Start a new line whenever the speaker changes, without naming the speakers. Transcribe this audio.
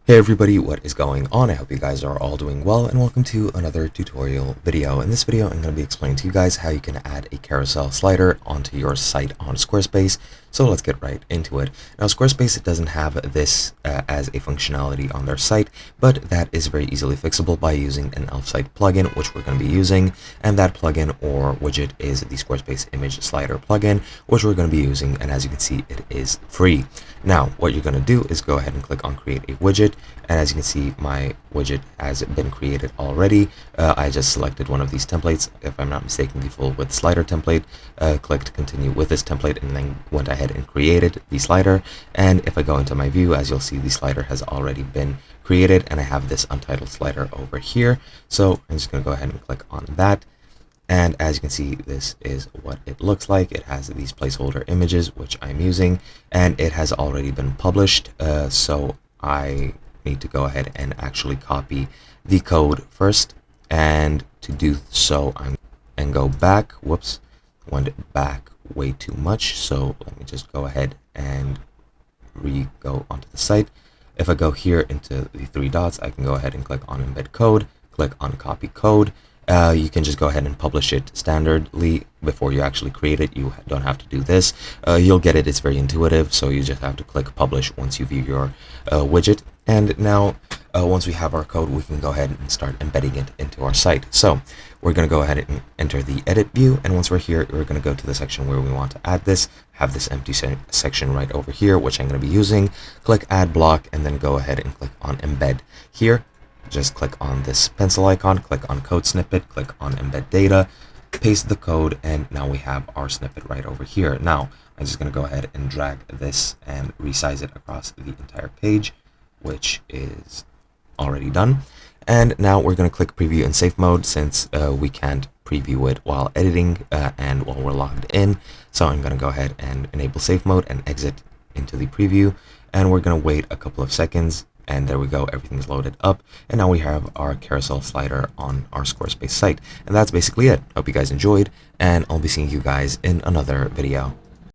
Hey everybody, what is going on? I hope you guys are all doing well, and welcome to another tutorial video. In this video, I'm going to be explaining to you guys how you can add a carousel slider onto your site on Squarespace. So let's get right into it. Now, Squarespace doesn't have this as a functionality on their site, but that is very easily fixable by using an Elf-Site plugin, which we're going to be using. And that plugin or widget is the Squarespace image slider plugin, which we're going to be using. And as you can see, it is free. Now, what you're going to do is go ahead and click on create a widget. And as you can see, my widget has been created already. I just selected one of these templates, if I'm not mistaken, the full width slider template, clicked continue with this template, and then went ahead and created the slider. And if I go into my view, as you'll see, the slider has already been created, and I have this untitled slider over here. So I'm just going to go ahead and click on that. And as you can see, this is what it looks like. It has these placeholder images, which I'm using, and it has already been published. So I need to go ahead and actually copy the code first, and to do so and go back. Whoops, went back way too much, so let me just go ahead and go onto the site. If I go here into the three dots, I can go ahead and click on embed code, click on copy code. You can just go ahead and publish it standardly before you actually create it. You don't have to do this. You'll get it. It's very intuitive. So you just have to click publish once you view your widget. And now once we have our code, we can go ahead and start embedding it into our site. So we're going to go ahead and enter the edit view. And once we're here, we're going to go to the section where we want to add this. Have this empty section right over here, which I'm going to be using. Click add block, and then go ahead and click on embed here. Just click on this pencil icon, click on code snippet, click on embed data, paste the code, and now we have our snippet right over here. Now, I'm just going to go ahead and drag this and resize it across the entire page, which is already done. And now we're going to click preview in safe mode since we can't preview it while editing and while we're logged in. So I'm going to go ahead and enable safe mode and exit into the preview. And we're going to wait a couple of seconds. And there we go, everything's loaded up. And now we have our carousel slider on our Squarespace site. And that's basically it. Hope you guys enjoyed, and I'll be seeing you guys in another video.